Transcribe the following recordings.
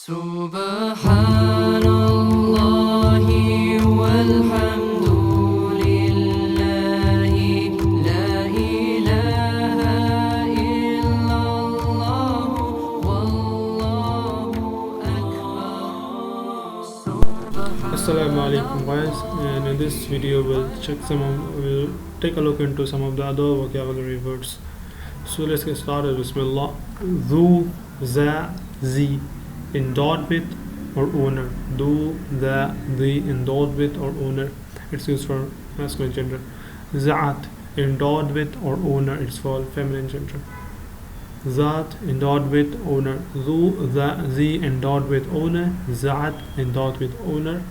Subhanallahi walhamdulillahi la ilaha illallah wallahu akbar. Assalamu alaikum guys, and in this video we'll take a look into some of the other vocabulary words. So let's get started. Bismillah. Dhu, za, zi, endowed with or owner. Dhu, the endowed with or owner. It's used for masculine gender. Za'at, endowed with or owner. It's for feminine gender. Zat, endowed with owner. Dhu, the, zi, endowed with owner. Za'at, endowed with owner.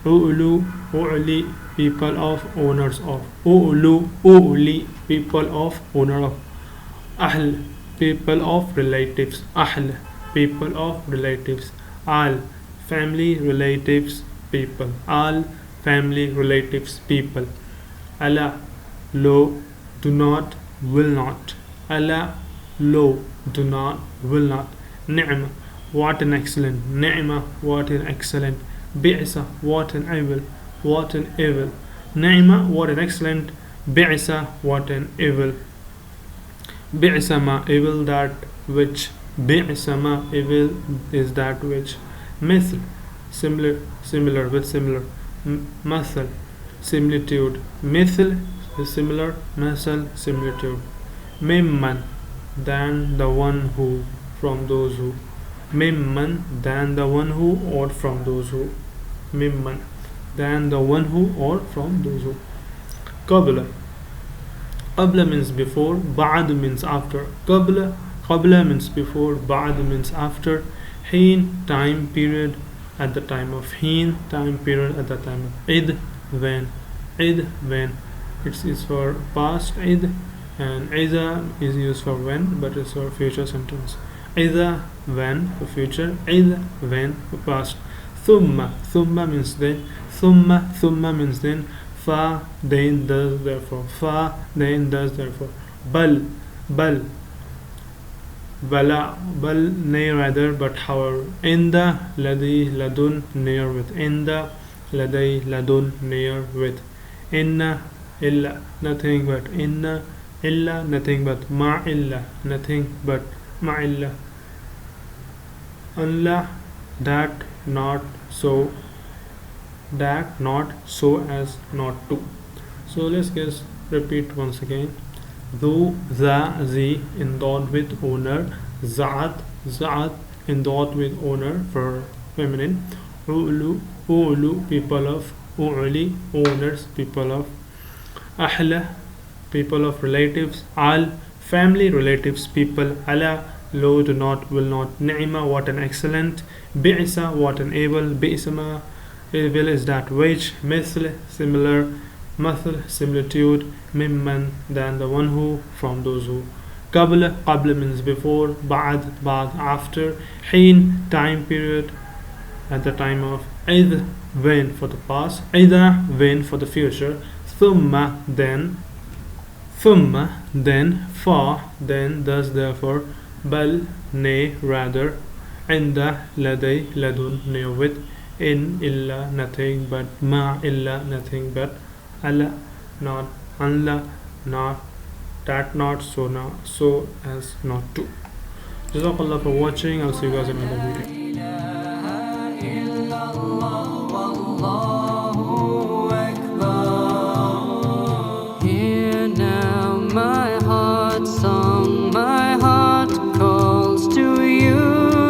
U'lu, u'li, people of, owners of. U'lu, u'li, people of, owner of. Ahl, people of, relatives. Ahl, people of, relatives. Al, family, relatives, people. Al, family, relatives, people. Ala, lo, do not, will not. Ala, lo, do not, will not. Ni'ma, what an excellent. Ni'ma, what an excellent. Bi'sa, what an evil. What an evil. Ni'ma, what an excellent. Bi'sa, what an evil. Bi'sa ma, evil that which. Bi'sa ma, evil is that which. Mithl, similar with similar. Mathal, similitude. Mithl is similar. Masal, similitude. Mimman, than the one who, from those who. Mimman, than the one who, or from those who. Mimman, than the one who, or from those who. Qabla, qabla means before, ba'd means after. Qabla means before, ba'd means after. Heen, time period, at the time of. Heen, time period, at the time of. Id, when. Id, when. It is for past. Id, and Iza is used for when, but it's for future sentence. Iza, when, for future. Id, when, for past. Thumma means then. Thumma means then. Fa, then, thus, therefore. Fa, then, thus, therefore. Bal, bala, nay, rather, but however. Inda, ladi, ladun, near with. Inda, ladai, ladun, near with. Inna, illa, nothing but. Inna, illa, nothing but. Ma'illa, nothing but. Ma'illa. Allah, that, not so. That, not so as, not to. So let's just repeat once again. Dhu, za, zi, endowed with owner. Za'at, endowed with owner for feminine. U'lu, people of. U'li, owners, people of. Ahla, people of, relatives. Al, family, relatives, people. Ala, lo, do not, will not. Ni'ma, what an excellent. Bi'sa, what an evil. Bi'sama, evil is that which. Mithl, similar. Mathl, similitude. Mimman, than the one who, from those who. Qabla means before. Ba'd, after. Heen, time period, at the time of. Id, when, for the past. Ida, when, for the future. Thumma, then. Fa, then, thus, therefore. Bal, nay, rather. Inda, ladai, ladun, near with. In, illa, nothing but. Ma, illa, nothing but. Alla, not. Anla, not. That, not. So, not. So as, not to. Jazakallah for watching. I'll see you guys in another video. Hear now my heart song.